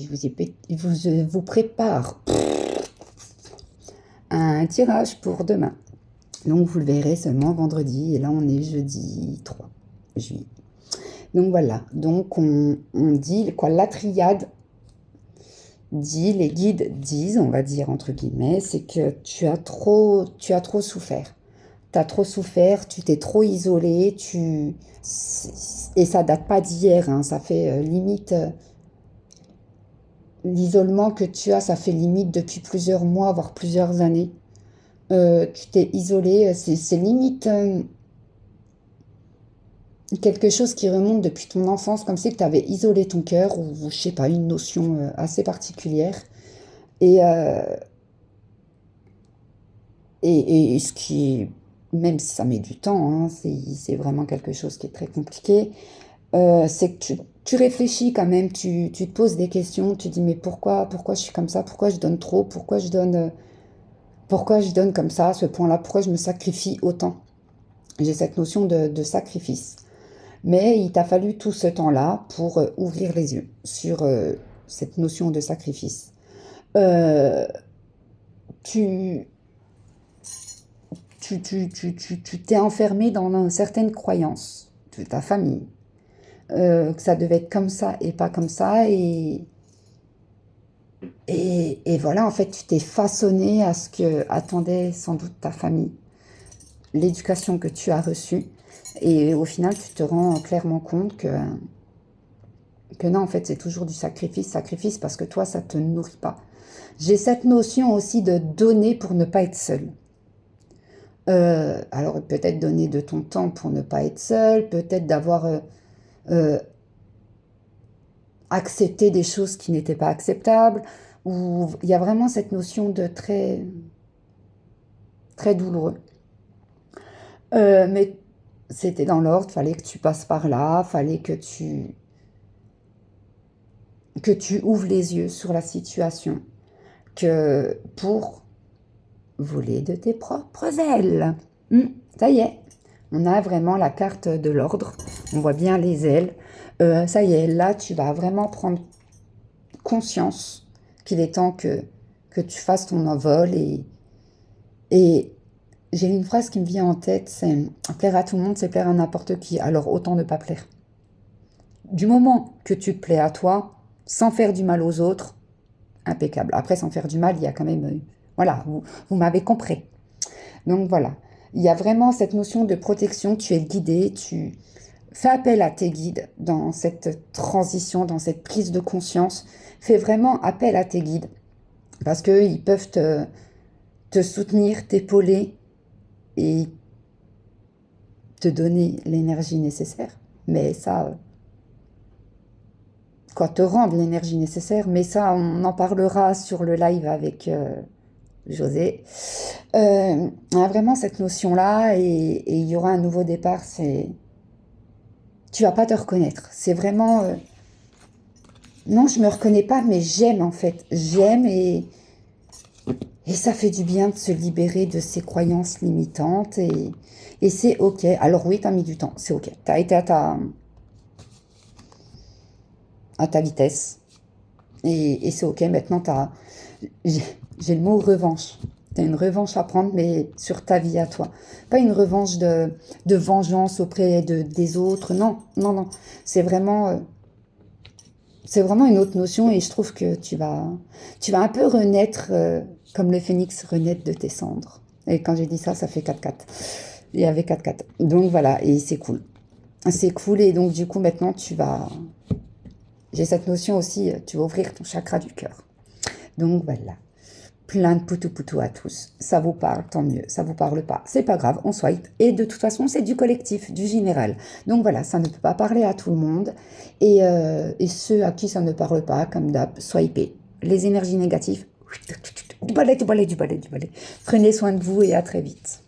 vous prépare un tirage pour demain. Donc, vous le verrez seulement vendredi. Et là, on est jeudi 3 juillet. Donc, voilà. Donc, on dit quoi? La triade dit, les guides disent, on va dire entre guillemets, c'est que tu as trop souffert. Tu as trop souffert, tu t'es trop isolé, et ça date pas d'hier, hein, ça fait limite... l'isolement que tu as, ça fait limite depuis plusieurs mois, voire plusieurs années. Tu t'es isolé, c'est limite quelque chose qui remonte depuis ton enfance, comme si tu avais isolé ton cœur, ou je sais pas, une notion assez particulière. Et, et ce qui, même si ça met du temps, hein, c'est vraiment quelque chose qui est très compliqué, c'est que tu réfléchis quand même, tu te poses des questions, tu dis mais pourquoi je suis comme ça, pourquoi je donne trop, pourquoi je donne comme ça à ce point-là, pourquoi je me sacrifie autant. J'ai cette notion de sacrifice. Mais il t'a fallu tout ce temps-là pour ouvrir les yeux sur cette notion de sacrifice. Euh, tu tu t'es enfermé dans certaines croyances de ta famille, que ça devait être comme ça et pas comme ça, et voilà, en fait, tu t'es façonné à ce que attendait sans doute ta famille, l'éducation que tu as reçue, et au final, tu te rends clairement compte que non, en fait, c'est toujours du sacrifice, parce que toi, ça te nourrit pas. J'ai cette notion aussi de donner pour ne pas être seul. Alors, peut-être donner de ton temps pour ne pas être seul, peut-être d'avoir accepté des choses qui n'étaient pas acceptables, ou il y a vraiment cette notion de très, très douloureux. Mais c'était dans l'ordre, fallait que tu passes par là, fallait que tu ouvres les yeux sur la situation, que pour voler de tes propres ailes. Ça y est, on a vraiment la carte de l'ordre, on voit bien les ailes. Ça y est, là, tu vas vraiment prendre conscience qu'il est temps que tu fasses ton envol. Et j'ai une phrase qui me vient en tête, c'est « plaire à tout le monde, c'est plaire à n'importe qui, alors autant ne pas plaire ». Du moment que tu te plais à toi, sans faire du mal aux autres, impeccable. Après, sans faire du mal, il y a quand même... voilà, vous m'avez compris. Donc voilà, il y a vraiment cette notion de protection, tu es guidé, tu fais appel à tes guides dans cette transition, dans cette prise de conscience. Fais vraiment appel à tes guides, parce qu'ils peuvent te soutenir, t'épauler et te donner l'énergie nécessaire. Mais ça... te rendre l'énergie nécessaire, mais ça, on en parlera sur le live avec José. On a vraiment cette notion-là, et il y aura un nouveau départ. Tu vas pas te reconnaître. C'est vraiment... non, je me reconnais pas, mais j'aime en fait. J'aime, et ça fait du bien de se libérer de ces croyances limitantes, et c'est ok. Alors oui, t'as mis du temps, c'est ok. T'as été à ta vitesse. Et c'est ok, maintenant j'ai le mot revanche. Tu as une revanche à prendre, mais sur ta vie à toi. Pas une revanche de vengeance auprès des autres. Non, non, non. C'est vraiment une autre notion, et je trouve que tu vas un peu renaître comme le phénix renaître de tes cendres. Et quand j'ai dit ça, ça fait 4-4. Il y avait 4-4. Donc voilà, et c'est cool. C'est cool, et donc du coup, maintenant, j'ai cette notion aussi, tu vas ouvrir ton chakra du cœur. Donc voilà, plein de poutou-poutou à tous. Ça vous parle, tant mieux. Ça vous parle pas, c'est pas grave, on swipe. Et de toute façon, c'est du collectif, du général. Donc voilà, ça ne peut pas parler à tout le monde. Et ceux à qui ça ne parle pas, comme d'hab, swipez. Les énergies négatives, du balai. Prenez soin de vous, et à très vite.